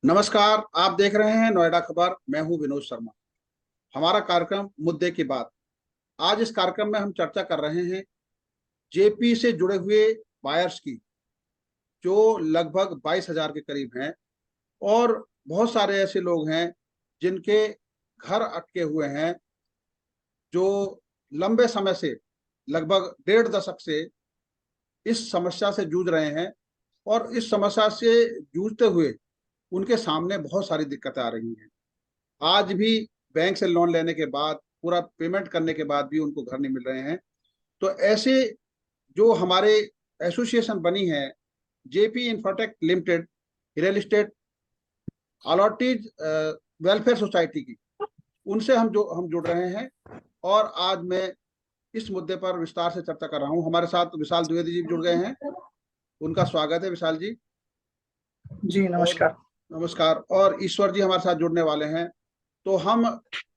नमस्कार। आप देख रहे हैं नोएडा खबर। मैं हूं विनोद शर्मा। हमारा कार्यक्रम मुद्दे की बात। आज इस कार्यक्रम में हम चर्चा कर रहे हैं जेपी से जुड़े हुए बायर्स की, जो लगभग 22,000 के करीब हैं। और बहुत सारे ऐसे लोग हैं जिनके घर अटके हुए हैं, जो लंबे समय से, लगभग 1.5 दशक से इस समस्या से जूझ रहे हैं। और इस समस्या से जूझते हुए उनके सामने बहुत सारी दिक्कतें आ रही हैं। आज भी बैंक से लोन लेने के बाद, पूरा पेमेंट करने के बाद भी उनको घर नहीं मिल रहे हैं। तो ऐसे जो हमारे एसोसिएशन बनी है, JP Infratech limited real estate allottees welfare society की, उनसे हम जुड़ रहे हैं। और आज मैं इस मुद्दे पर विस्तार से चर्चा कर रहा हूं। हमारे साथ विशाल द्विवेदी जी भी जुड़ गए हैं। उनका स्वागत है, विशाल जी। जी और नमस्कार। नमस्कार। और ईश्वर जी हमारे साथ जुड़ने वाले हैं। तो हम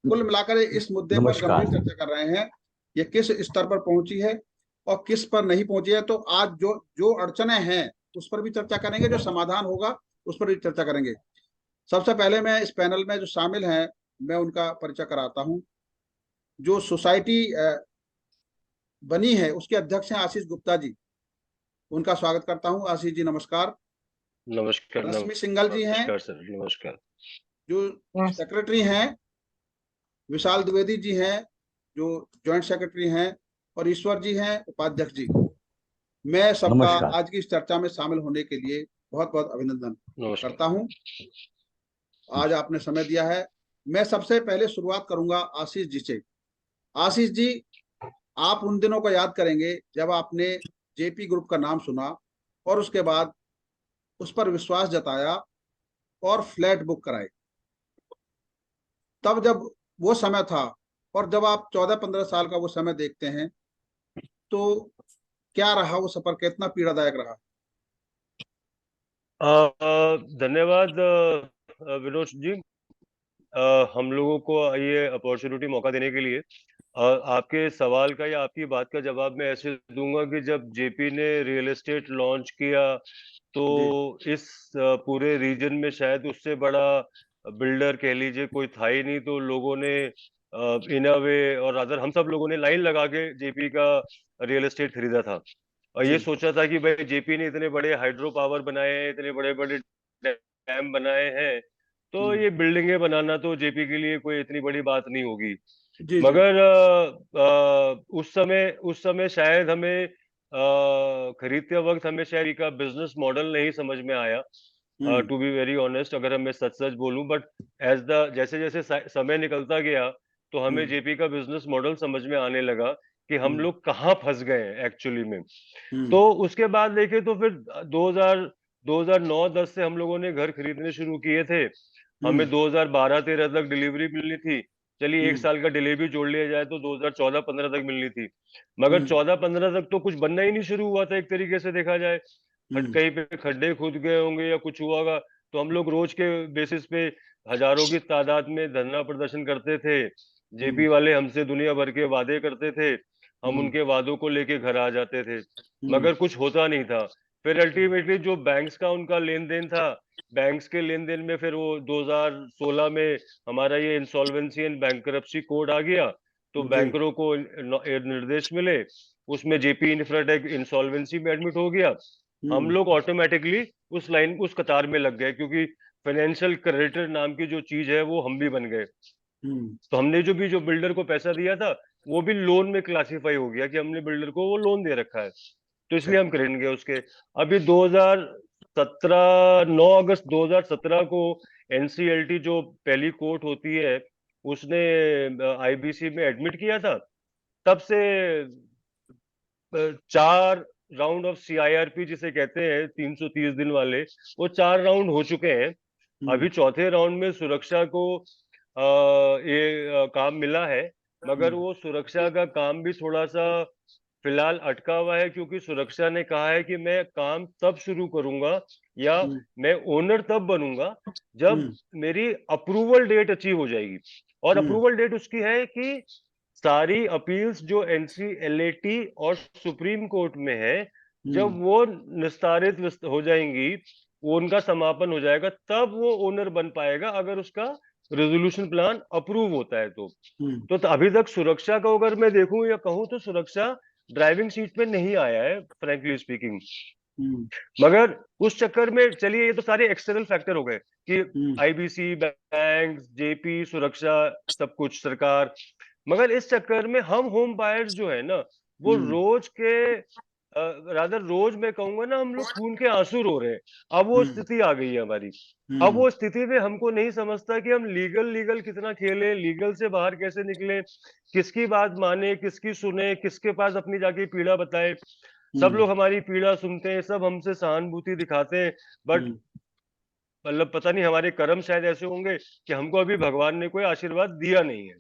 कुल मिलाकर इस मुद्दे पर गंभीर नमस्कार। चर्चा कर रहे हैं, ये किस स्तर पर पहुंची है और किस पर नहीं पहुंची है। तो आज जो जो अड़चने हैं उस पर भी चर्चा करेंगे, जो समाधान होगा उस पर भी चर्चा करेंगे। सबसे पहले मैं इस पैनल में जो शामिल हैं, मैं उनका परिचय कराता हूं। जो सोसाइटी बनी है उसके अध्यक्ष हैं आशीष गुप्ता जी। उनका स्वागत करता हूं। आशीष जी नमस्कार। नमस्कार। रश्मि सिंघल जी हैं, नमस्कार सर। नमस्कार। जो सेक्रेटरी हैं। विशाल द्विवेदी जी हैं, जो जॉइंट सेक्रेटरी हैं। और ईश्वर जी हैं, उपाध्यक्ष जी। मैं सबका नमस्कार। आज की इस चर्चा में शामिल होने के लिए बहुत बहुत अभिनंदन नमस्कार। करता हूं। आज आपने समय दिया है। मैं सबसे पहले शुरुआत करूंगा आशीष जी से। आशीष जी, आप उन दिनों को याद करेंगे जब आपने जेपी ग्रुप का नाम सुना और उसके बाद उस पर विश्वास जताया और फ्लैट बुक कराए। तब जब वो समय था, और जब आप 14-15 साल का वो समय देखते हैं, तो क्या रहा वो सफर, कितना पीड़ादायक रहा? धन्यवाद विनोद जी, हम लोगों को ये अपॉर्चुनिटी मौका देने के लिए। आपके सवाल का या आपकी बात का जवाब मैं ऐसे दूंगा कि जब जेपी ने रियल एस्टेट लॉन्च किया तो जी इस पूरे रीजन में शायद उससे बड़ा बिल्डर कह लीजिए कोई था ही नहीं। तो लोगों ने इन अ वे और अदर हम सब लोगों ने लाइन लगा के जेपी का रियल एस्टेट खरीदा था। और जी। ये सोचा था कि भाई जेपी ने इतने बड़े हाइड्रो पावर बनाए हैं, इतने बड़े बड़े डैम बनाए हैं, तो हम्म, ये बिल्डिंगें बनाना तो जेपी के लिए कोई इतनी बड़ी बात नहीं होगी। जी जी। मगर उस समय शायद हमें खरीदते वक्त हमें शायद का बिजनेस मॉडल नहीं समझ में आया, हम्म टू बी वेरी ऑनेस्ट, अगर मैं सच सच बोलूं। बट एज द जैसे जैसे समय निकलता गया तो हमें हम्म जेपी का बिजनेस मॉडल समझ में आने लगा कि हम हम्म लोग कहाँ फंस गए हैं एक्चुअली में। हम्म तो उसके बाद देखे तो फिर 2009-10 से हम लोगों ने घर खरीदने शुरू किए थे। हमें हम्म 2012-13 तक डिलीवरी मिलनी थी। चलिए एक हम्म साल का डिलीवरी जोड़ लिया जाए तो 2014-15 तक मिलनी थी। मगर हम्म 14-15 तक तो कुछ बनना ही नहीं शुरू हुआ था, एक तरीके से देखा जाए। हम्म कहीं पे खड्डे खुद गए होंगे या कुछ हुआ होगा। तो हम लोग रोज के बेसिस पे हजारों की तादाद में धरना प्रदर्शन करते थे। हम्म जेपी वाले हमसे दुनिया भर के वादे करते थे, हम हम्म उनके वादों को लेके घर आ जाते थे, हम्म मगर कुछ होता नहीं था। फिर अल्टीमेटली जो बैंक्स का उनका लेन देन था, बैंक्स के लेन देन में फिर वो 2016 में हमारा ये इंसॉल्वेंसी एंड बैंकरप्सी कोड आ गया। तो जी। बैंकरों को निर्देश मिले, उसमें जेपी इंफ्राटेक इंसॉल्वेंसी में एडमिट हो गया। हम हम्म लोग ऑटोमेटिकली उस कतार में लग गए, क्योंकि फाइनेंशियल क्रेडिटर नाम की जो चीज है वो हम भी बन गए। हम्म तो हमने जो बिल्डर को पैसा दिया था वो भी लोन में क्लासिफाई हो गया कि हमने बिल्डर को वो लोन दे रखा है। तो अच्छा। इसलिए हम खरीद गए उसके। अभी 2017, 9 अगस्त 2017 को एनसीएलटी जो पहली कोर्ट होती है उसने आईबीसी में एडमिट किया था। तब से 4 राउंड ऑफ सीआईआरपी जिसे कहते हैं 330 दिन वाले, वो 4 राउंड हो चुके हैं। हम्म अभी चौथे राउंड में सुरक्षा को काम मिला है। मगर हम्म वो सुरक्षा का काम भी थोड़ा सा फिलहाल अटका हुआ है, क्योंकि सुरक्षा ने कहा है कि मैं काम तब शुरू करूंगा या हम्म मैं ओनर तब बनूंगा जब हम्म मेरी अप्रूवल डेट अचीव हो जाएगी। और हम्म अप्रूवल डेट उसकी है कि सारी अपील्स जो एनसीएलएटी और सुप्रीम कोर्ट में है, हम्म जब वो निस्तारित हो जाएंगी, वो उनका समापन हो जाएगा, तब वो ओनर बन पाएगा, अगर उसका रेजोल्यूशन प्लान अप्रूव होता है तो। तो अभी तक सुरक्षा का अगर मैं देखूं या कहूं तो सुरक्षा ड्राइविंग सीट पे नहीं आया है, फ्रैंकली स्पीकिंग। मगर उस चक्कर में, चलिए ये तो सारे एक्सटर्नल फैक्टर हो गए कि आईबीसी, बैंक, जेपी, सुरक्षा, सब कुछ सरकार। मगर इस चक्कर में हम होम बायर्स जो है ना, वो रोज के रादर रोज मैं कहूंगा ना, हम लोग खून के आंसू रो रहे हैं। अब वो स्थिति आ गई है हमारी। अब वो स्थिति में हमको नहीं समझता कि हम लीगल कितना खेले, लीगल से बाहर कैसे निकले, किसकी बात माने, किसकी सुने, किसके पास अपनी जाके पीड़ा बताए। सब लोग हमारी पीड़ा सुनते हैं, सब हमसे सहानुभूति दिखाते हैं, बट मतलब पता नहीं हमारे कर्म शायद ऐसे होंगे कि हमको अभी भगवान ने कोई आशीर्वाद दिया नहीं है।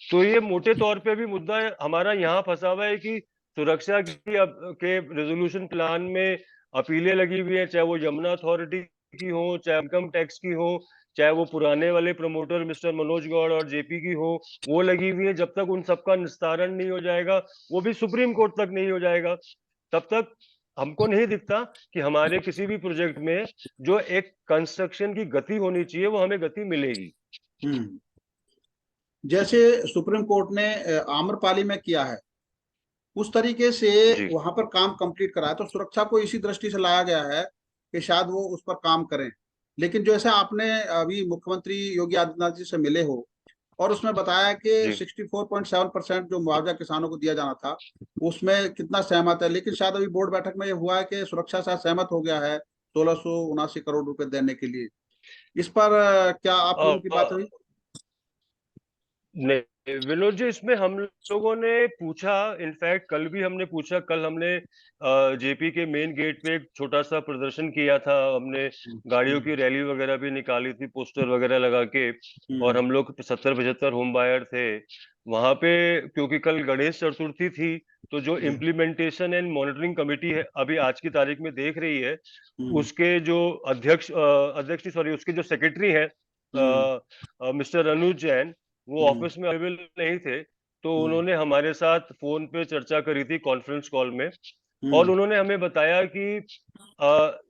तो ये मोटे तौर पे भी मुद्दा हमारा यहाँ फंसा हुआ है कि सुरक्षा के रेजोल्यूशन प्लान में अपीलें लगी हुई हैं, चाहे वो यमुना अथॉरिटी की हो, चाहे इनकम टैक्स की हो, चाहे वो पुराने वाले प्रमोटर मिस्टर मनोज गौड़ और जेपी की हो, वो लगी हुई है। जब तक उन सबका निस्तारण नहीं हो जाएगा, वो भी सुप्रीम कोर्ट तक नहीं हो जाएगा, तब तक हमको नहीं दिखता कि हमारे किसी भी प्रोजेक्ट में जो एक कंस्ट्रक्शन की गति होनी चाहिए, वो हमें गति मिलेगी। जैसे सुप्रीम कोर्ट ने आम्रपाली में किया है, उस तरीके से वहां पर काम कंप्लीट कराया, तो सुरक्षा को इसी दृष्टि से लाया गया है कि शायद वो उस पर काम करें। लेकिन जैसे आपने अभी मुख्यमंत्री योगी आदित्यनाथ जी से मिले हो और उसमें बताया कि 64.7% जो मुआवजा किसानों को दिया जाना था, उसमें कितना सहमत है। लेकिन शायद अभी बोर्ड बैठक में ये हुआ है कि सुरक्षा शायद सहमत हो गया है 1679 करोड़ रुपए देने के लिए। इस पर क्या आप लोगों की बात हुई? नहीं विनोद जी, इसमें हम लोगों ने पूछा, इनफैक्ट कल भी हमने पूछा। कल हमने जेपी के मेन गेट पे एक छोटा सा प्रदर्शन किया था, हमने गाड़ियों की रैली वगैरह भी निकाली थी, पोस्टर वगैरह लगा के, और हम लोग 70-75 होम बायर थे वहां पे। क्योंकि कल गणेश चतुर्थी थी, तो जो इम्प्लीमेंटेशन एंड मॉनिटरिंग कमेटी है अभी आज की तारीख में देख रही है, उसके जो अध्यक्ष सॉरी, उसके जो सेक्रेटरी है मिस्टर अनुज जैन, वो ऑफिस में अवेलेबल नहीं थे। तो उन्होंने हमारे साथ फोन पे चर्चा करी थी, कॉन्फ्रेंस कॉल में, और उन्होंने हमें बताया कि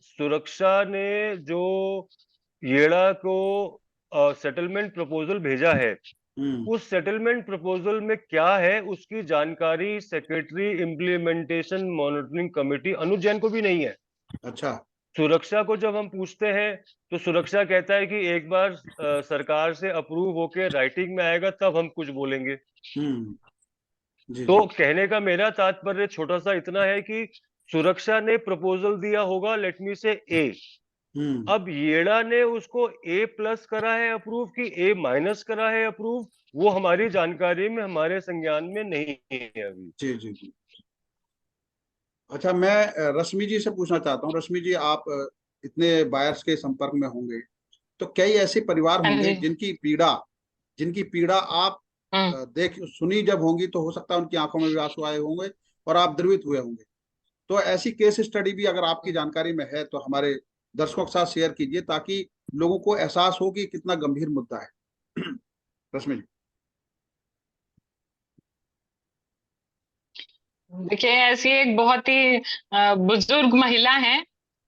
सुरक्षा ने जो येड़ा को सेटलमेंट प्रपोजल भेजा है, उस सेटलमेंट प्रपोजल में क्या है उसकी जानकारी सेक्रेटरी इम्प्लीमेंटेशन मॉनिटरिंग कमेटी अनुज जैन को भी नहीं है। अच्छा। सुरक्षा को जब हम पूछते हैं तो सुरक्षा कहता है कि एक बार सरकार से अप्रूव होके राइटिंग में आएगा तब हम कुछ बोलेंगे। तो कहने का मेरा तात्पर्य छोटा सा इतना है कि सुरक्षा ने प्रपोजल दिया होगा, लेट मी से ए। अब येड़ा ने उसको A+ करा है अप्रूव कि A- करा है अप्रूव, वो हमारी जानकारी में, हमारे संज्ञान में नहीं है अभी। जी जी जी। अच्छा, मैं रश्मि जी से पूछना चाहता हूँ। रश्मि जी, आप इतने बायर्स के संपर्क में होंगे, तो कई ऐसे परिवार होंगे जिनकी पीड़ा आप देख सुनी जब होंगी, तो हो सकता है उनकी आंखों में भी आंसू आए होंगे और आप द्रवित हुए होंगे। तो ऐसी केस स्टडी भी अगर आपकी जानकारी में है तो हमारे दर्शकों के साथ शेयर कीजिए, ताकि लोगों को एहसास हो कि कितना गंभीर मुद्दा है। रश्मि जी। देखिए, ऐसी एक बहुत ही बुजुर्ग महिला है,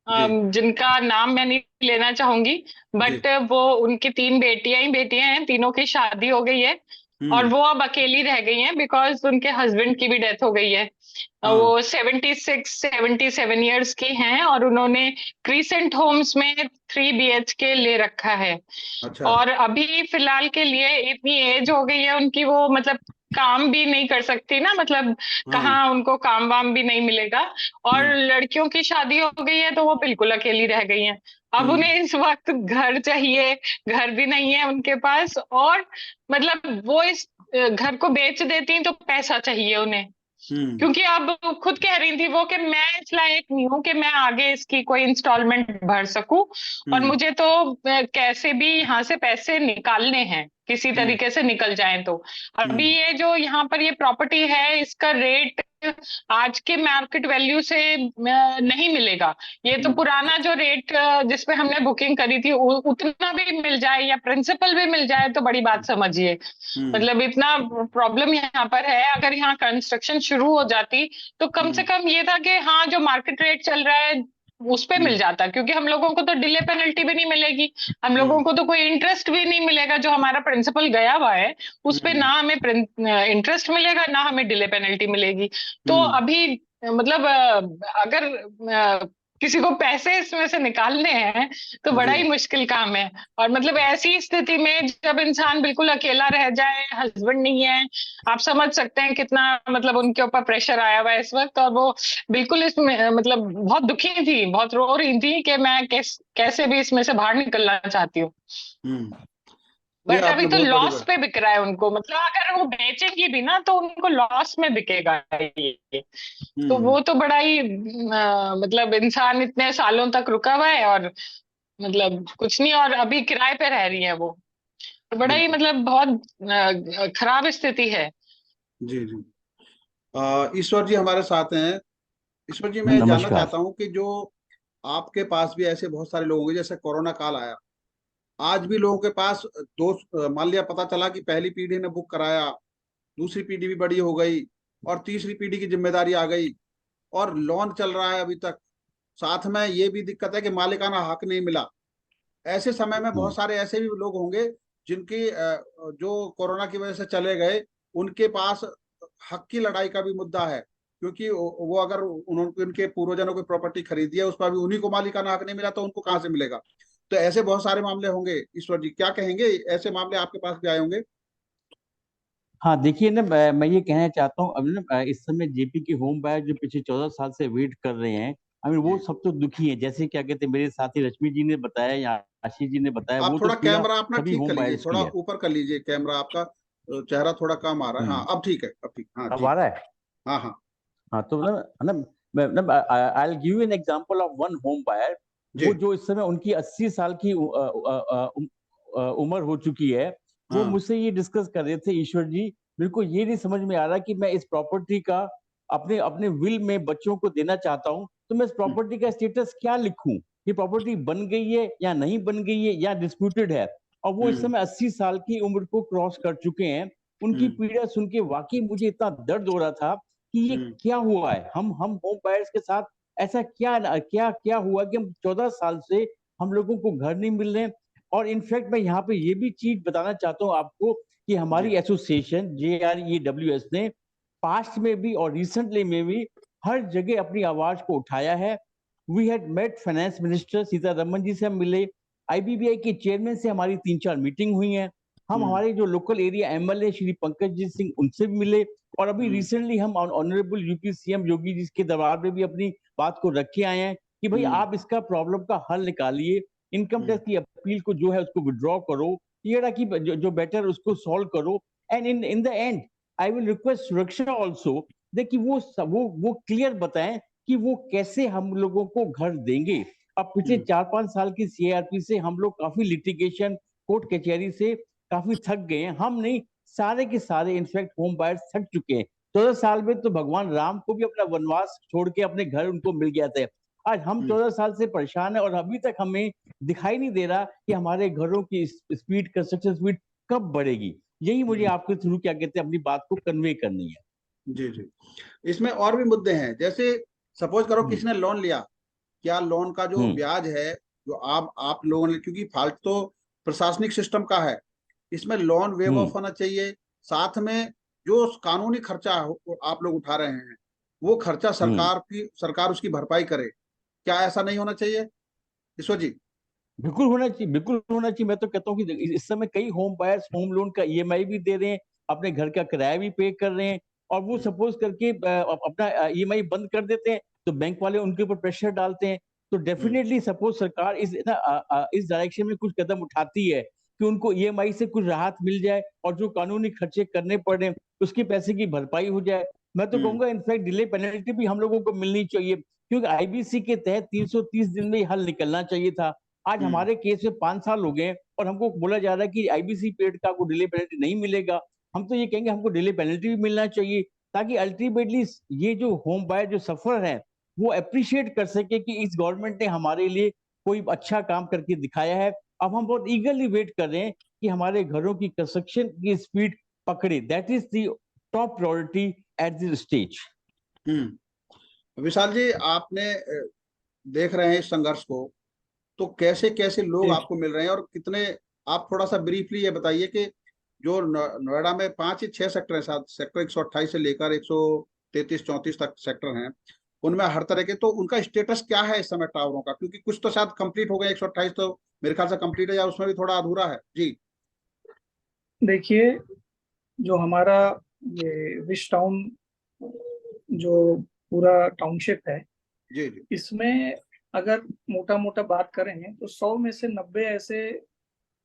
जिनका नाम मैं नहीं लेना चाहूंगी, बट वो, उनकी 3 बेटियां हैं, तीनों की शादी हो गई है और वो अब अकेली रह गई हैं बिकॉज उनके हस्बैंड की भी डेथ हो गई है। वो 76-77 ईयर्स की हैं और उन्होंने क्रीसेंट होम्स में 3 BHK ले रखा है। अच्छा। और अभी फिलहाल के लिए इतनी एज हो गई है उनकी, वो मतलब काम भी नहीं कर सकती ना, मतलब कहाँ उनको काम वाम भी नहीं मिलेगा, और लड़कियों की शादी हो गई है तो वो बिल्कुल अकेली रह गई हैं। अब उन्हें इस वक्त घर चाहिए, घर भी नहीं है उनके पास, और मतलब वो इस घर को बेच देती हैं तो पैसा चाहिए उन्हें, क्योंकि अब खुद कह रही थी वो कि मैं इस लायक नहीं हूं कि मैं आगे इसकी कोई इंस्टॉलमेंट भर सकूं, और मुझे तो कैसे भी यहाँ से पैसे निकालने हैं। किसी तरीके से निकल जाए। तो अभी ये जो यहाँ पर ये प्रॉपर्टी है, इसका रेट आज के मार्केट वैल्यू से नहीं मिलेगा। ये तो पुराना जो रेट जिसपे हमने बुकिंग करी थी उतना भी मिल जाए या प्रिंसिपल भी मिल जाए तो बड़ी बात समझिए। मतलब इतना प्रॉब्लम यहाँ पर है। अगर यहाँ कंस्ट्रक्शन शुरू हो जाती तो कम से कम ये था कि हाँ, जो मार्केट रेट चल रहा है उस पे मिल जाता, क्योंकि हम लोगों को तो डिले पेनल्टी भी नहीं मिलेगी, हम लोगों को तो कोई इंटरेस्ट भी नहीं मिलेगा। जो हमारा प्रिंसिपल गया हुआ है उस पे ना हमें इंटरेस्ट मिलेगा ना हमें डिले पेनल्टी मिलेगी। तो अभी मतलब अगर किसी को पैसे इसमें से निकालने हैं तो बड़ा ही मुश्किल काम है। और मतलब ऐसी स्थिति में जब इंसान बिल्कुल अकेला रह जाए, हस्बैंड नहीं है, आप समझ सकते हैं कितना मतलब उनके ऊपर प्रेशर आया हुआ है इस वक्त। और वो बिल्कुल इसमें मतलब बहुत दुखी थी, बहुत रो रही थी कि मैं कैसे भी इसमें से बाहर निकलना चाहती हूँ। ये बट अभी आपने तो बहुत बड़ी लॉस बात। पे बिक रहा है उनको, मतलब अगर वो बेचेंगी भी ना तो उनको लॉस में बिकेगा ये। तो वो तो बड़ा ही मतलब इंसान इतने सालों तक रुका हुआ है और मतलब कुछ नहीं, और अभी किराए पे रह रही है वो। तो बड़ा ही बिल्कुल। मतलब बहुत खराब स्थिति है। जी जी। ईश्वर जी हमारे साथ हैं। ईश्वर जी, मैं जानना नमस्कार। चाहता हूँ कि जो आपके पास भी ऐसे बहुत सारे लोग होंगे, जैसे कोरोना काल आया, आज भी लोगों के पास मान लिया पता चला कि पहली पीढ़ी ने बुक कराया, दूसरी पीढ़ी भी बड़ी हो गई और तीसरी पीढ़ी की जिम्मेदारी आ गई और लोन चल रहा है अभी तक। साथ में ये भी दिक्कत है कि मालिकाना हक नहीं मिला। ऐसे समय में बहुत सारे ऐसे भी लोग होंगे जिनकी जो कोरोना की वजह से चले गए, उनके पास हक की लड़ाई का भी मुद्दा है, क्योंकि वो अगर उन्होंने उनके पूर्वजों की प्रॉपर्टी खरीदी है, उस पर भी उन्हीं को मालिकाना हक नहीं मिला, तो उनको कहाँ से मिलेगा। तो ऐसे बहुत सारे मामले होंगे। ईश्वर जी क्या कहेंगे, ऐसे मामले आपके पास भी आए होंगे? हाँ देखिए ना, मैं ये कहना चाहता हूँ, अभी ना इस समय जेपी के होम बायर जो पिछले 14 साल से वेट कर रहे हैं, वो सब तो दुखी हैं। जैसे क्या कहते हैं, मेरे साथी रश्मि जी ने बताया या आशीष जी ने बताया, आप वो तो थोड़ा पीड़ा कैमरा अपना सभी ठीक कर होम लीजिए, बायर्स की थोड़ा है। ऊपर कर लीजिए कैमरा आपका। चेहरा थोड़ा कम आ रहा है। हाँ अब ठीक है, अब ठीक, हाँ अब आ ठीक। रहा है? हाँ हाँ हाँ तो ना I will give you an example of one home buyer. जी। वो जो इस समय उनकी 80 साल की उम्र हो चुकी है, वो हाँ। मुझसे ये डिस्कस कर रहे थे, ईश्वर जी मेरे को ये नहीं समझ में आ रहा कि मैं इस प्रॉपर्टी का अपने अपने विल में बच्चों को देना चाहता हूँ, तो मैं इस प्रॉपर्टी का स्टेटस क्या लिखूं? ये प्रॉपर्टी बन गई है या नहीं बन गई है या डिस्प्यूटेड है? और वो इस समय 80 साल की उम्र को क्रॉस कर चुके हैं। उनकी पीड़ा सुन के वाकई मुझे इतना दर्द हो रहा था कि ये क्या हुआ है, हम होम बायर्स के साथ ऐसा क्या क्या क्या हुआ कि हम 14 साल से हम लोगों को घर नहीं मिल रहे। और इनफैक्ट मैं यहाँ पे ये भी चीज बताना चाहता हूँ आपको कि हमारी जी। एसोसिएशन JREWS ने पास्ट में भी और रिसेंटली में भी हर जगह अपनी आवाज को उठाया है। We had met finance minister Sitharaman ji से हम मिले, IBBI के चेयरमैन से हमारी 3-4 मीटिंग हुई हैं, हम हमारे जो local area MLA Shri Pankaj Singh उनसे भी मिले, और अभी रिसेंटली हम honourable UP CM Yogi ji के दरबार में भी अपनी बात को रख के आए हैं कि भाई आप इसका प्रॉब्लम का हल निकालिए, इनकम टैक्स की अपील को जो है उसको विड्रॉ करो, ये रहा कि जो बेटर उसको सॉल्व करो। And in the and I will request सुरक्षा ऑल्सो देखिए वो क्लियर बताएं कि वो कैसे हम लोगों को घर देंगे। अब पिछले 4-5 साल की CARP से हम लोग काफी लिटिगेशन कोर्ट कचहरी से काफी थक गए हैं, हम नहीं सारे के सारे इनफैक्ट होम बायर्स थक चुके हैं। 14 साल में तो भगवान राम को भी अपना वनवास छोड़ के अपने घर उनको मिल गया था। आज हम 14 साल से परेशान है और अभी तक हमें दिखाई नहीं दे रहा कि हमारे घरों की स्पीड, कंस्ट्रक्शन स्पीड कब बढ़ेगी। यही मुझे आपके थ्रू क्या कहते हैं अपनी बात को कन्वे करनी है। जी जी। इसमें और भी मुद्दे हैं, जैसे सपोज करो किसी ने लोन लिया, क्या लोन का जो ब्याज है, जो आप लोगों ने, क्योंकि फाल्ट तो प्रशासनिक सिस्टम का है, इसमें लोन वेव ऑफ होना चाहिए। साथ में जो कानूनी खर्चा आप लोग उठा रहे हैं, वो खर्चा सरकार उसकी भरपाई करे। क्या ऐसा नहीं होना चाहिए ईश्वर जी? बिल्कुल होना चाहिए, बिल्कुल होना चाहिए। मैं तो कहता हूँ कि इस समय कई होम बायर्स होम लोन का EMI भी दे रहे हैं, अपने घर का किराया भी पे कर रहे हैं, और वो सपोज करके अपना EMI बंद कर देते हैं तो बैंक वाले उनके ऊपर प्रेशर डालते हैं। तो डेफिनेटली सपोज सरकार इस डायरेक्शन में कुछ कदम उठाती है कि उनको EMI से कुछ राहत मिल जाए और जो कानूनी खर्चे करने पड़े उसके पैसे की भरपाई हो जाए। मैं तो कहूंगा इनफैक्ट डिले पेनल्टी भी हम लोगों को मिलनी चाहिए, क्योंकि IBC के तहत 330 दिन में हल निकलना चाहिए था। आज हमारे केस में 5 साल हो गए और हमको बोला जा रहा है कि आईबीसी पेड का आपको डिले पेनल्टी नहीं मिलेगा। हम तो ये कहेंगे हमको डिले पेनल्टी भी मिलना चाहिए, ताकि अल्टीमेटली ये जो होम बायर जो सफर है वो अप्रिशिएट कर सके कि इस गवर्नमेंट ने हमारे लिए कोई अच्छा काम करके दिखाया है। अब हम बहुत ईगरली वेट कर रहे हैं कि हमारे घरों की कंस्ट्रक्शन की स्पीड पकड़े। That is the top priority at this stage. Vishal ji, आपने देख रहे हैं इस संघर्ष को, तो कैसे कैसे लोग आपको मिल रहे हैं और कितने, आप थोड़ा सा ब्रीफली ये बताइए कि जो नोएडा में 5 या 6 सेक्टर हैं, साथ सेक्टर 128 से लेकर 133-34 तक सेक्टर हैं, उनमें हर तरह के, तो उनका स्टेटस क्या है इस समय टावरों का? क्योंकि कुछ तो शायद कंप्लीट हो गए, 128 तो मेरे ख्याल से कंप्लीट है, या उसमें भी थोड़ा अधूरा है जी। देखिए, जो हमारा ये विश टाउन जो पूरा टाउनशिप है, जी जी, इसमें अगर मोटा मोटा बात करें तो 100 में से 90 ऐसे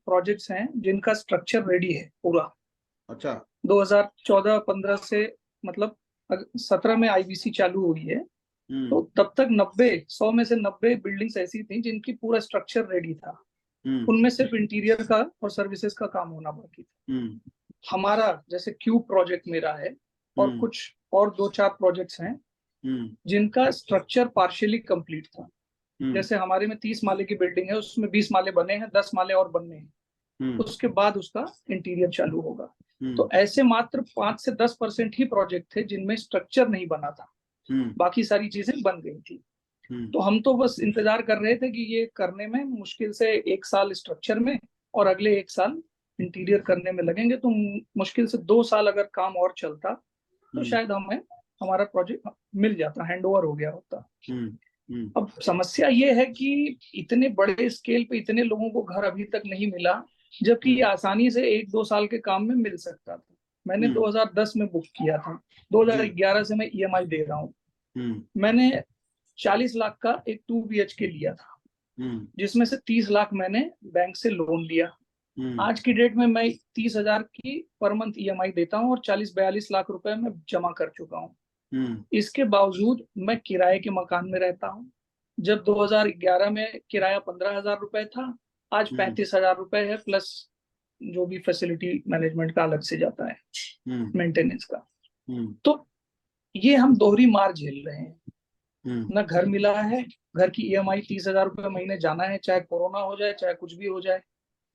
प्रोजेक्ट्स हैं जिनका स्ट्रक्चर रेडी है पूरा। अच्छा। 2014-15 से, मतलब 17 में आईबीसी चालू हुई है, तो तब तक 100 में से 90 बिल्डिंग्स ऐसी थी जिनकी पूरा स्ट्रक्चर रेडी था। उनमें सिर्फ इंटीरियर का और सर्विसेज का काम होना बाकी था। हमारा जैसे क्यूब प्रोजेक्ट मेरा है, और कुछ और 2-4 प्रोजेक्ट्स हैं जिनका स्ट्रक्चर पार्शियली कंप्लीट था। जैसे हमारे में 30 माले की बिल्डिंग है, उसमें 20 माले बने हैं, 10 माले और बनने हैं, उसके बाद उसका इंटीरियर चालू होगा। तो ऐसे मात्र 5 से 10% ही प्रोजेक्ट थे जिनमें स्ट्रक्चर नहीं बना था, बाकी सारी चीजें बन गई थी। तो हम तो बस इंतजार कर रहे थे कि ये करने में मुश्किल से 1 साल स्ट्रक्चर में और अगले 1 साल इंटीरियर करने में लगेंगे, तो मुश्किल से 2 साल अगर काम और चलता तो शायद हमें हमारा प्रोजेक्ट मिल जाता, हैंडओवर हो गया होता। अब समस्या ये है कि इतने बड़े स्केल पे इतने लोगों को घर अभी तक नहीं मिला, जबकि ये आसानी से 1-2 साल के काम में मिल सकता था। मैंने 2010 में बुक किया था, 2011 से मैं ईएमआई दे रहा हूँ। मैंने 40 लाख का एक 2 BHK लिया था, जिसमें से 30 लाख मैंने बैंक से लोन लिया। आज की डेट में मैं 30,000 की पर मंथ ईएमआई देता हूँ और 40-42 लाख रुपए मैं जमा कर चुका हूँ। इसके बावजूद मैं किराए के मकान में रहता हूँ। जब 2011 में किराया 15,000 रुपए था, आज 35,000 रुपए है, प्लस जो भी फैसिलिटी मैनेजमेंट का अलग से जाता है, मेंटेनेंस का। तो ये हम दोहरी मार झेल रहे हैं। ना घर मिला है, घर की ईएमआई 30,000 रुपए महीने जाना है, चाहे कोरोना हो जाए चाहे कुछ भी हो जाए।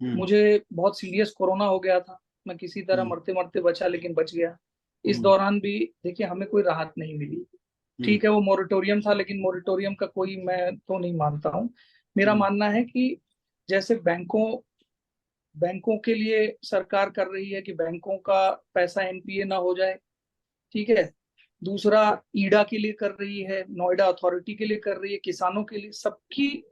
मुझे बहुत सीरियस कोरोना हो गया था, मैं किसी तरह मरते मरते बचा, लेकिन बच गया। इस दौरान भी देखिए हमें कोई राहत नहीं मिली। ठीक है, वो मोरेटोरियम था, लेकिन मोरेटोरियम का कोई मैं तो नहीं मानता हूँ। मेरा मानना है कि जैसे बैंकों के लिए सरकार कर रही है कि बैंकों का पैसा एनपीए ना हो जाए, ठीक है। दूसरा ईडा के लिए कर रही है, नोएडा अथॉरिटी के लिए कर रही है, किसानों के लिए, सबकी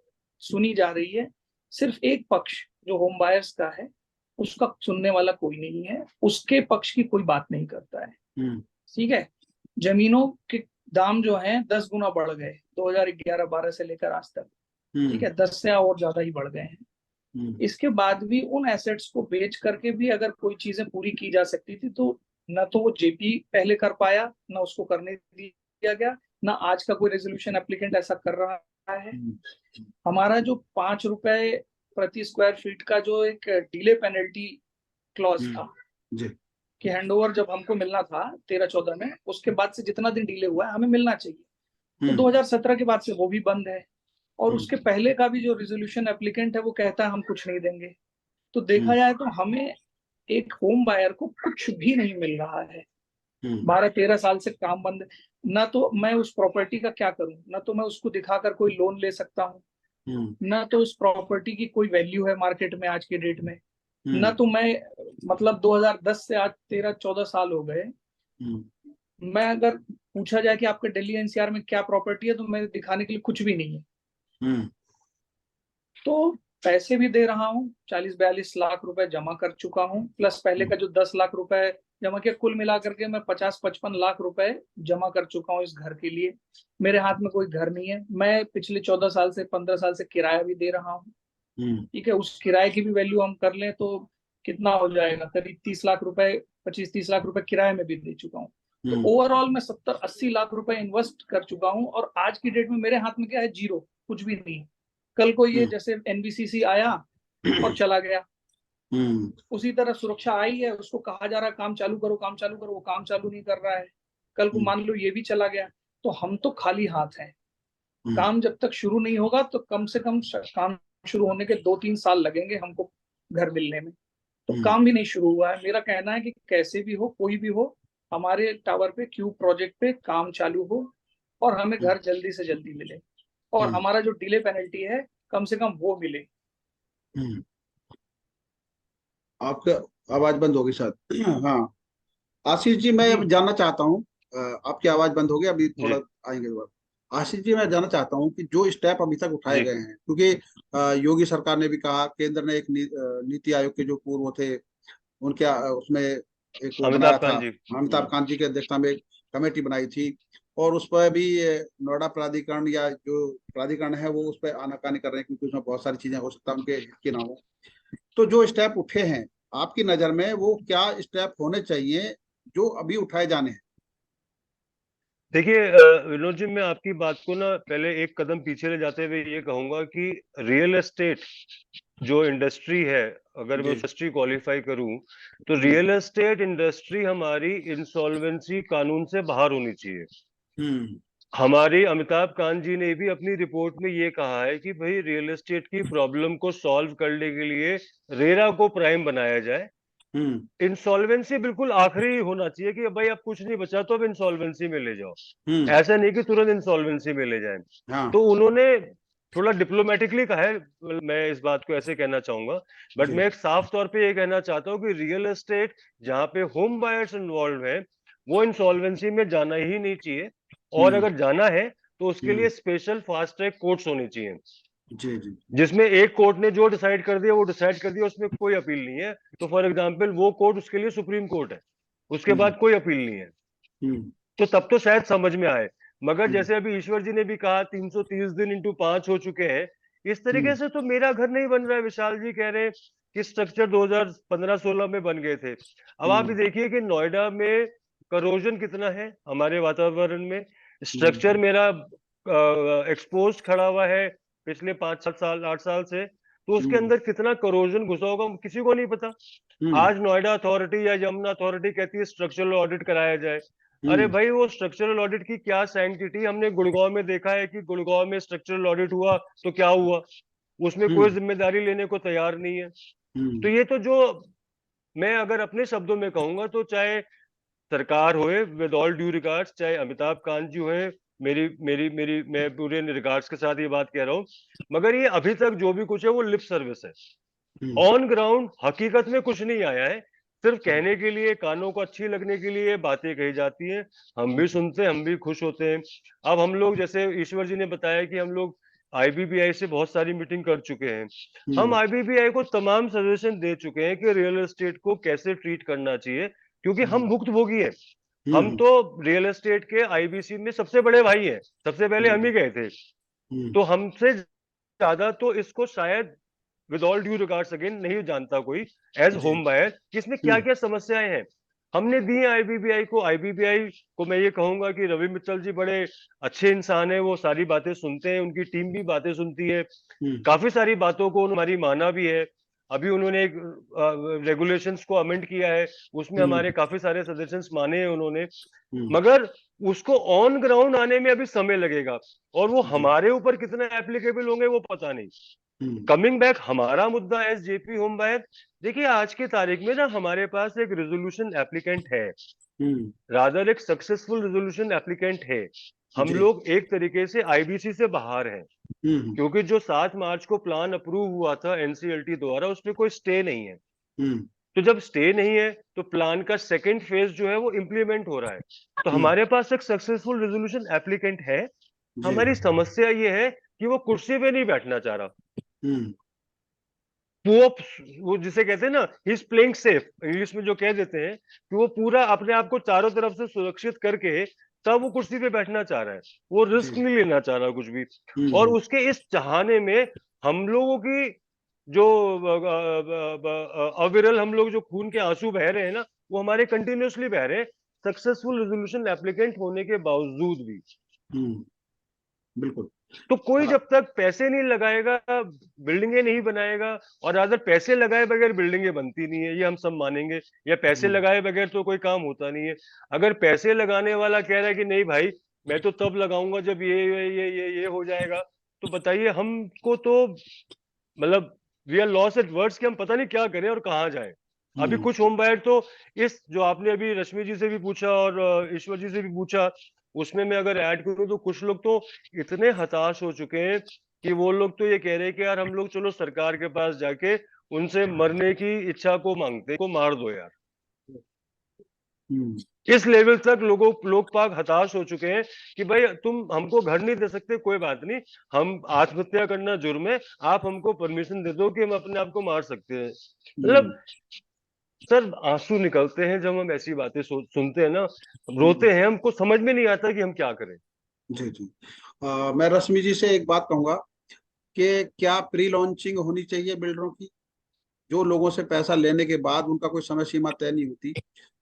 सुनी जा रही है। सिर्फ एक पक्ष जो होम बायर्स का है, उसका सुनने वाला कोई नहीं है, उसके पक्ष की कोई बात नहीं करता है। ठीक है, जमीनों के दाम जो हैं 10 गुना बढ़ गए 2011-12 से लेकर आज तक। ठीक है, 10 से और ज्यादा ही बढ़ गए हैं। इसके बाद भी उन एसेट्स को बेच करके भी अगर कोई चीजें पूरी की जा सकती थी, तो न तो वो जेपी पहले कर पाया, न उसको करने दिया गया, न आज का कोई रेजोल्यूशन एप्लीकेंट ऐसा कर रहा है। हमारा जो 5 रुपए प्रति स्क्वायर फीट का जो एक डिले पेनल्टी क्लॉज था कि हैंडओवर जब हमको मिलना था 13-14 में, उसके बाद से जितना दिन डिले हुआ है हमें मिलना चाहिए, तो 2017 के बाद से वो भी बंद है। और उसके पहले का भी जो रेजोल्यूशन एप्लीकेंट है वो कहता है हम कुछ नहीं देंगे। तो देखा जाए तो हमें एक होम बायर को कुछ भी नहीं मिल रहा है। 12-13 साल से काम बंद है। ना तो मैं उस प्रॉपर्टी का क्या करूं, ना तो मैं उसको दिखाकर कोई लोन ले सकता हूं, ना तो उस प्रॉपर्टी की कोई वैल्यू है मार्केट में आज के डेट में, ना तो मैं, मतलब 2010 से आज 13-14 साल हो गए। मैं अगर पूछा जाए कि आपके दिल्ली एनसीआर में क्या प्रॉपर्टी है, तो मेरे दिखाने के लिए कुछ भी नहीं है। तो पैसे भी दे रहा हूँ, 40-42 लाख रुपए जमा कर चुका हूँ, प्लस पहले का जो 10 लाख रुपए जमा किया, कुल मिला करके मैं 50-55 लाख रुपए जमा कर चुका हूँ इस घर के लिए। मेरे हाथ में कोई घर नहीं है, मैं पिछले 14 साल से 15 साल से किराया भी दे रहा हूँ। ठीक है, उस किराए की भी वैल्यू हम कर लें तो कितना हो जाएगा, करीब 30 लाख रुपए, 25-30 लाख रुपए किराए में भी दे चुका हूँ। तो ओवरऑल मैं 70-80 लाख रुपए इन्वेस्ट कर चुका हूँ, और आज की डेट में मेरे हाथ में क्या है, जीरो, कुछ भी नहीं। कल को ये जैसे एनबीसीसी आया और चला गया, उसी तरह सुरक्षा आई है, उसको कहा जा रहा है काम चालू करो काम चालू करो, वो काम चालू नहीं कर रहा है। कल को मान लो ये भी चला गया, तो हम तो खाली हाथ हैं। काम जब तक शुरू नहीं होगा तो कम से कम काम शुरू होने के 2-3 साल लगेंगे हमको घर मिलने में, तो काम भी नहीं शुरू हुआ है। मेरा कहना है कि कैसे भी हो, कोई भी हो, हमारे टावर पे क्यूब प्रोजेक्ट पे काम चालू हो और हमें घर जल्दी से जल्दी मिले, और हमारा जो डिले पेनल्टी है कम से कम वो मिले। आपका आवाज बंद होगी शायद। हाँ आशीष जी, मैं जानना चाहता हूँ, आपकी आवाज बंद हो गई, अभी थोड़ा आएंगे दोबारा। आशीष जी, मैं जानना चाहता हूँ कि जो स्टेप अभी तक उठाए गए हैं, क्योंकि योगी सरकार ने भी कहा, केंद्र ने एक नीति आयोग के जो पूर्व थे उनके उसमें एक वो बनाया था, अमिताभ कांत जी की अध्यक्षता में एक कमेटी बनाई थी, और उस पर भी नोएडा प्राधिकरण या जो प्राधिकरण है वो उस पर आनाकानी कर रहे हैं, क्योंकि उसमें बहुत सारी चीजें हो सकता है उनके हित की ना हो। तो जो स्टेप उठे हैं आपकी नजर में, वो क्या स्टेप होने चाहिए जो अभी उठाए जाने हैं? देखिए विनोद जी, मैं आपकी बात को ना पहले एक कदम पीछे ले जाते हुए ये कहूंगा कि रियल एस्टेट जो इंडस्ट्री है, अगर मैं इंडस्ट्री क्वालिफाई करूं तो रियल एस्टेट इंडस्ट्री हमारी इंसॉल्वेंसी कानून से बाहर होनी चाहिए। हमारे अमिताभ कांत जी ने भी अपनी रिपोर्ट में ये कहा है कि भाई रियल एस्टेट की प्रॉब्लम को सॉल्व करने के लिए रेरा को प्राइम बनाया जाए। इंसॉल्वेंसी बिल्कुल आखिरी होना चाहिए कि भाई अब कुछ नहीं बचा तो अब इंसॉल्वेंसी में ले जाओ, ऐसा नहीं कि तुरंत इंसॉल्वेंसी में ले जाए। तो उन्होंने थोड़ा डिप्लोमेटिकली कहा है, मैं इस बात को ऐसे कहना चाहूंगा, बट मैं एक साफ तौर पे ये कहना चाहता हूँ कि रियल एस्टेट जहाँ पे होम बायर्स इन्वॉल्व है वो इंसॉल्वेंसी में जाना ही नहीं चाहिए, और अगर जाना है तो उसके लिए स्पेशल फास्ट ट्रैक कोर्ट्स होनी चाहिए, जिसमें एक कोर्ट ने जो डिसाइड कर दिया वो डिसाइड कर दिया, उसमें कोई अपील नहीं है। तो फॉर एग्जांपल वो कोर्ट उसके लिए सुप्रीम कोर्ट है, उसके बाद कोई अपील नहीं है, तो तब तो शायद समझ में आए। मगर जैसे अभी ईश्वर जी ने भी कहा 330 दिन इंटू 5 हो चुके हैं, इस तरीके से तो मेरा घर नहीं बन रहा है। विशाल जी कह रहे हैं कि स्ट्रक्चर 2015-16 में बन गए थे। अब आप देखिए कि नोएडा में करोजन कितना है हमारे वातावरण में, स्ट्रक्चर मेरा एक्सपोज खड़ा हुआ है पिछले 5-7 साल 8 साल से, तो उसके अंदर कितना करोजन घुसा होगा किसी को नहीं पता। आज नोएडा अथॉरिटी या यमुना अथॉरिटी कहती है स्ट्रक्चरल ऑडिट कराया जाए। अरे भाई, वो स्ट्रक्चरल ऑडिट की क्या सैंक्टिटी? हमने गुड़गांव में देखा है कि गुड़गांव में स्ट्रक्चरल ऑडिट हुआ तो क्या हुआ, उसमें कोई जिम्मेदारी लेने को तैयार नहीं है। तो ये तो जो मैं अगर अपने शब्दों में कहूंगा तो चाहे सरकार होए, विद ऑल ड्यू रिगार्ड्स, चाहे अमिताभ कांत जी होए, मेरी मेरी मेरी मैं पूरे रिगार्ड्स के साथ ये बात कह रहा हूँ, मगर ये अभी तक जो भी कुछ है वो लिप सर्विस है। ऑन ग्राउंड हकीकत में कुछ नहीं आया है, सिर्फ कहने के लिए, कानों को अच्छी लगने के लिए बातें कही जाती हैं, हम भी सुनते हैं, हम भी खुश होते हैं। अब हम लोग, जैसे ईश्वर जी ने बताया कि हम लोग आईबीबीआई से बहुत सारी मीटिंग कर चुके हैं, हम आईबीबीआई को तमाम सजेशन दे चुके हैं कि रियल एस्टेट को कैसे ट्रीट करना चाहिए, क्योंकि हम भुक्तभोगी हैं। हम तो रियल एस्टेट के आईबीसी में सबसे बड़े भाई हैं, सबसे पहले हम ही गए थे, तो हमसे ज्यादा तो इसको शायद with all due regards again नहीं जानता कोई एज होम बायर कि इसमें क्या क्या समस्याएं हैं। हमने दी आईबीबीआई को। आईबीबीआई को मैं ये कहूंगा कि रवि मित्तल जी बड़े अच्छे इंसान है, वो सारी बातें सुनते हैं, उनकी टीम भी बातें सुनती है, काफी सारी बातों को हमारी माना भी है। अभी उन्होंने एक रेगुलेशंस को अमेंड किया है, उसमें हमारे काफी सारे सजेशंस माने हैं उन्होंने, मगर उसको ऑन ग्राउंड आने में अभी समय लगेगा, और वो हमारे ऊपर कितना एप्लीकेबल होंगे वो पता नहीं। कमिंग बैक हमारा मुद्दा एज जेपी होम बायर, देखिए आज की तारीख में ना हमारे पास एक रेजोल्यूशन एप्लीकेंट है, रादर एक सक्सेसफुल रेजोल्यूशन एप्लीकेंट है। हम लोग एक तरीके से आईबीसी से बाहर हैं, क्योंकि जो 7 मार्च को प्लान अप्रूव हुआ था एनसीएलटी द्वारा, उसमें कोई स्टे नहीं है। तो जब स्टे नहीं है तो प्लान का सेकंड फेज जो है वो इम्प्लीमेंट हो रहा है। तो हमारे पास एक सक्सेसफुल रेजोल्यूशन एप्लीकेंट है। हमारी समस्या ये है कि वो कुर्सी पे नहीं बैठना चाह रहा। वो जिसे कहते हैं ना, he is playing safe, English में जो कह देते हैं कि वो पूरा अपने आप को चारों तरफ से सुरक्षित करके तब वो कुर्सी पे बैठना चाह रहा है, वो रिस्क नहीं लेना चाह रहा कुछ भी। और उसके इस चाहने में हम लोगों की जो अविरल, हम लोग जो खून के आंसू बह रहे हैं ना, वो हमारे कंटिन्यूसली बह रहे हैं, सक्सेसफुल रेजोल्यूशन एप्लीकेंट होने के बावजूद भी। बिल्कुल। तो कोई जब तक पैसे नहीं लगाएगा बिल्डिंगें नहीं बनाएगा, और अगर पैसे लगाए बगैर बिल्डिंगें बनती नहीं है, ये हम सब मानेंगे, या पैसे लगाए बगैर तो कोई काम होता नहीं है। अगर पैसे लगाने वाला कह रहा है कि नहीं भाई मैं तो तब लगाऊंगा जब ये हो जाएगा, तो बताइए हमको तो मतलब we are lost at words कि हम पता नहीं क्या करें और कहाँ जाएं। अभी कुछ होम बायर तो इस जो आपने अभी रश्मि जी से भी पूछा और ईश्वर जी से भी पूछा, उसमें मैं अगर ऐड करूं तो कुछ लोग तो इतने हताश हो चुके हैं कि वो लोग तो ये कह रहे हैं कि यार हम लोग चलो सरकार के पास जाके उनसे मरने की इच्छा को मांगते को मार दो यार। इस लेवल तक लोग पाक हताश हो चुके हैं कि भाई तुम हमको घर नहीं दे सकते, कोई बात नहीं, हम आत्महत्या करना जुर्म है, आप हमको परमिशन दे दो कि हम अपने आप को मार सकते हैं। मतलब सर आंसू निकलते हैं जब हम ऐसी बातें सुनते हैं ना, रोते हैं, हमको समझ में नहीं आता कि हम क्या करें। जी जी। मैं रश्मि जी से एक बात कहूंगा कि क्या प्री लॉन्चिंग होनी चाहिए बिल्डरों की, जो लोगों से पैसा लेने के बाद उनका कोई समय सीमा तय नहीं होती,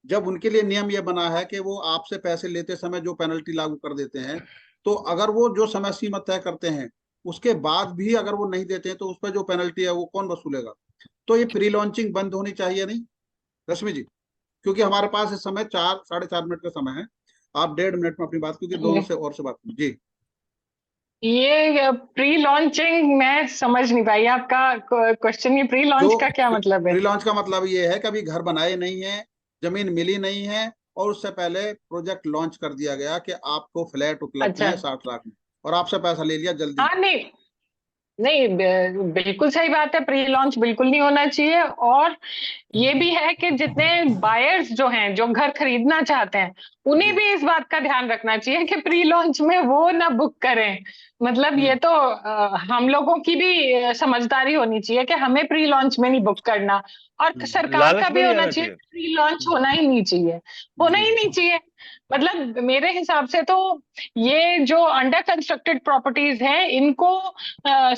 जब उनके लिए नियम यह बना है कि वो आपसे पैसे लेते समय जो पेनल्टी लागू कर देते हैं, तो अगर वो जो समय सीमा तय करते हैं उसके बाद भी अगर वो नहीं देते हैं तो उस पर जो पेनल्टी है वो कौन वसूलेगा? तो ये प्री लॉन्चिंग बंद होनी चाहिए नहीं रश्मि जी? क्योंकि हमारे पास इस समय 4-4.5 मिनट का समय है, आप 1.5 मिनट में अपनी बात, क्योंकि दोनों से और से बात जी। ये प्री लॉन्चिंग मैं समझ नहीं पाई आपका क्वेश्चन। ये प्री लॉन्च जो का क्या मतलब है? प्री लॉन्च का मतलब ये है कि अभी घर बनाए नहीं है, जमीन मिली नहीं है, और उससे पहले प्रोजेक्ट लॉन्च कर दिया गया कि आपको फ्लैट उपलब्ध अच्छा। है 60 लाख में, और आपसे पैसा ले लिया जल्दी। हाँ नहीं नहीं, बिल्कुल सही बात है, प्री लॉन्च बिल्कुल नहीं होना चाहिए। और ये भी है कि जितने बायर्स जो हैं, जो घर खरीदना चाहते हैं, उन्हें भी इस बात का ध्यान रखना चाहिए कि प्री लॉन्च में वो ना बुक करें। मतलब ये तो हम लोगों की भी समझदारी होनी चाहिए कि हमें प्री लॉन्च में नहीं बुक करना, और सरकार का लालच में भी नहीं होना आना चाहिए चाहिए। प्री लॉन्च होना ही नहीं चाहिए, होना ही नहीं चाहिए। मतलब मेरे हिसाब से तो ये जो अंडर कंस्ट्रक्टेड प्रॉपर्टीज हैं, इनको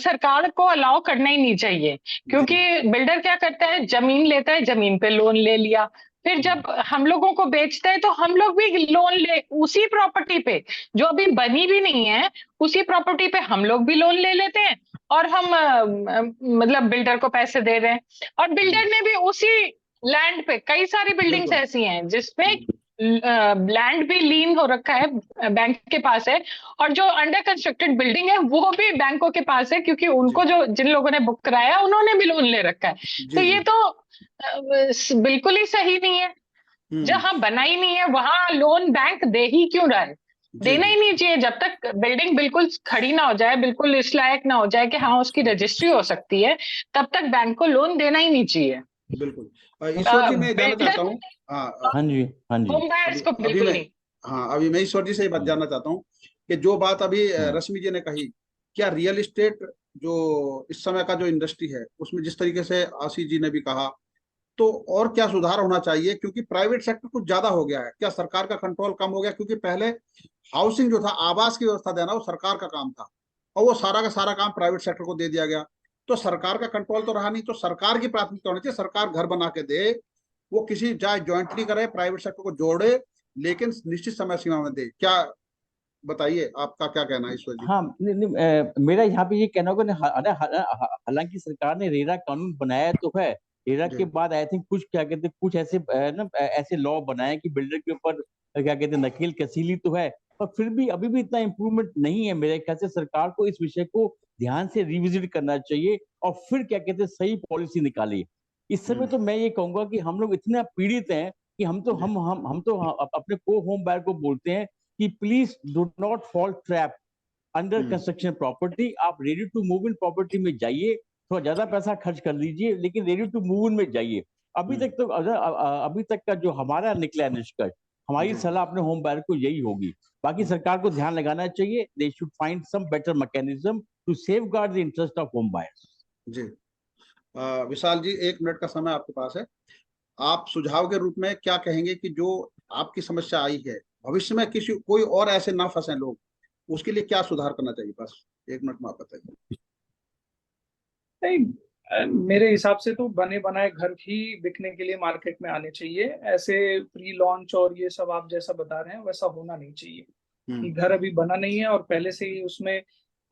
सरकार को अलाउ करना ही नहीं चाहिए। क्योंकि बिल्डर क्या करता है, जमीन लेता है, जमीन पे लोन ले लिया, फिर जब हम लोगों को बेचता है तो हम लोग भी लोन ले उसी प्रॉपर्टी पे, जो अभी बनी भी नहीं है, उसी प्रॉपर्टी पे हम लोग भी लोन ले लेते हैं, और हम मतलब बिल्डर को पैसे दे रहे हैं। और बिल्डर ने भी उसी लैंड पे, कई सारी बिल्डिंग्स ऐसी हैं जिसपे लैंड भी लीन हो रखा है, बैंक के पास है, और जो अंडर कंस्ट्रक्टेड बिल्डिंग है वो भी बैंकों के पास है, क्योंकि उनको जो जिन लोगों ने बुक कराया उन्होंने भी लोन ले रखा है। तो ये तो बिल्कुल ही सही नहीं है। जहां बना ही नहीं है वहां लोन बैंक दे ही क्यों रहा है? देना ही नहीं चाहिए। जब तक बिल्डिंग बिल्कुल खड़ी ना हो जाए, बिल्कुल इस लायक ना हो जाए कि हाँ उसकी रजिस्ट्री हो सकती है, तब तक बैंक को लोन देना ही नहीं चाहिए। बिल्कुल। ईश्वर जी मैं जानना चाहता हूँ, हाँ हाँ जी, हाँ जी। होम बायर्स को अभी बिल्कुल मैं नहीं। हाँ अभी मैं ईश्वर जी से ये बात जानना चाहता हूँ कि जो बात अभी रश्मि जी ने कही, क्या रियल एस्टेट जो इस समय का जो इंडस्ट्री है उसमें जिस तरीके से आशीष जी ने भी कहा, तो और क्या सुधार होना चाहिए? क्योंकि प्राइवेट सेक्टर कुछ ज्यादा हो गया है, क्या सरकार का कंट्रोल कम हो गया? क्योंकि पहले हाउसिंग जो था, आवास की व्यवस्था देना, वो सरकार का काम था, और वो सारा का सारा काम प्राइवेट सेक्टर को दे दिया गया। तो सरकार का कंट्रोल तो रहा नहीं, तो सरकार की प्राथमिकता होनी चाहिए, सरकार घर बना के दे, वो किसी चाहे ज्वाइंटली करे, प्राइवेट सेक्टर को जोड़े, लेकिन निश्चित समय सीमा में दे। क्या बताइए, आपका क्या कहना है ईश्वर जी? हाँ, मेरा यहाँ पे ये कहना होगा हालांकि सरकार ने रेरा कानून बनाया तो है, रेरा के बाद आई थिंक कुछ क्या कहते हैं, कुछ ऐसे ऐसे लॉ बनाए कि बिल्डर के ऊपर क्या कहते हैं नकेल कसीली तो है, पर फिर भी अभी भी इतना इम्प्रूवमेंट नहीं है। मेरे ख्याल से सरकार को इस विषय को ध्यान से रिविजिट करना चाहिए और फिर क्या कहते हैं सही पॉलिसी निकाले। इस समय तो मैं ये कहूंगा कि हम लोग इतना पीड़ित हैं कि हम तो अपने को होम बायर को बोलते हैं कि please do not fall trap under construction property. आप ready to move in property में जाइए, थोड़ा ज्यादा पैसा खर्च कर लीजिए, लेकिन रेडी टू मूव इन में जाइए। अभी तक का जो हमारा निकला निष्कर्ष, हमारी सलाह अपने होम बायर को यही होगी। बाकी सरकार को ध्यान लगाना चाहिए, they should find some better mechanism to safeguard the interest of home buyers. जी विशाल जी, 1 मिनट का समय आपके पास है। आप सुझाव के रूप में क्या कहेंगे कि जो आपकी समस्या आई है, भविष्य में किसी कोई और ऐसे ना फंसे लोग, उसके लिए क्या सुधार करना चाहिए? बस 1 मिनट में आप बताइए। नहीं, मेरे हिसाब से तो बने बनाए घर ही बिकने के लिए मार्केट में आने चाहिए। ऐसे प्री लॉन्च और ये सब आप जैसा बता रहे हैं वैसा होना नहीं चाहिए। कि घर अभी बना नहीं है और पहले से ही उसमें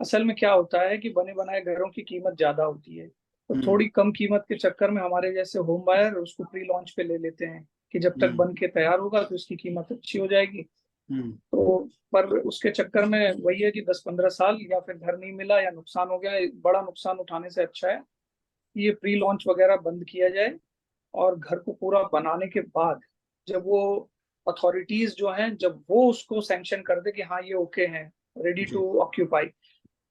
असल में क्या होता है कि बने बनाए घरों की कीमत ज्यादा होती है, तो थोड़ी कम कीमत के चक्कर में हमारे जैसे होम बायर उसको प्री लॉन्च पे ले लेते हैं कि जब तक बन के तैयार होगा तो उसकी कीमत अच्छी हो जाएगी। तो पर उसके चक्कर में वही है कि 10-15 साल या फिर घर नहीं मिला या नुकसान हो गया, बड़ा नुकसान उठाने से अच्छा है ये प्री लॉन्च वगैरह बंद किया जाए और घर को पूरा बनाने के बाद जब वो अथॉरिटीज जो हैं जब वो उसको सैंक्शन कर दे कि हाँ ये ओके हैं, रेडी टू ऑक्यूपाई,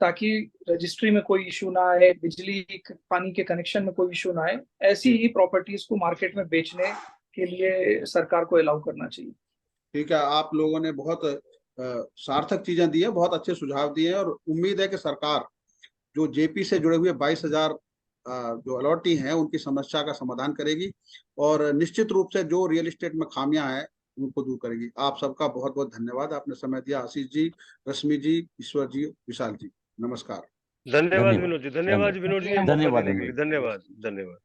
ताकि रजिस्ट्री में कोई इशू ना आए, बिजली पानी के कनेक्शन में कोई इशू ना आए, ऐसी ही प्रॉपर्टीज को मार्केट में बेचने के लिए सरकार को अलाउ करना चाहिए। ठीक है, आप लोगों ने बहुत सार्थक चीजें दी है, बहुत अच्छे सुझाव दिए हैं और उम्मीद है कि सरकार जो जेपी से जुड़े हुए 22,000 जो अलॉटी हैं उनकी समस्या का समाधान करेगी और निश्चित रूप से जो रियल एस्टेट में खामियां हैं उनको दूर करेगी। आप सबका बहुत बहुत धन्यवाद, आपने समय दिया। आशीष जी, रश्मि जी, ईश्वर जी, विशाल जी, नमस्कार। धन्यवाद विनोद जी, धन्यवाद विनोद जी, धन्यवाद। धन्यवाद।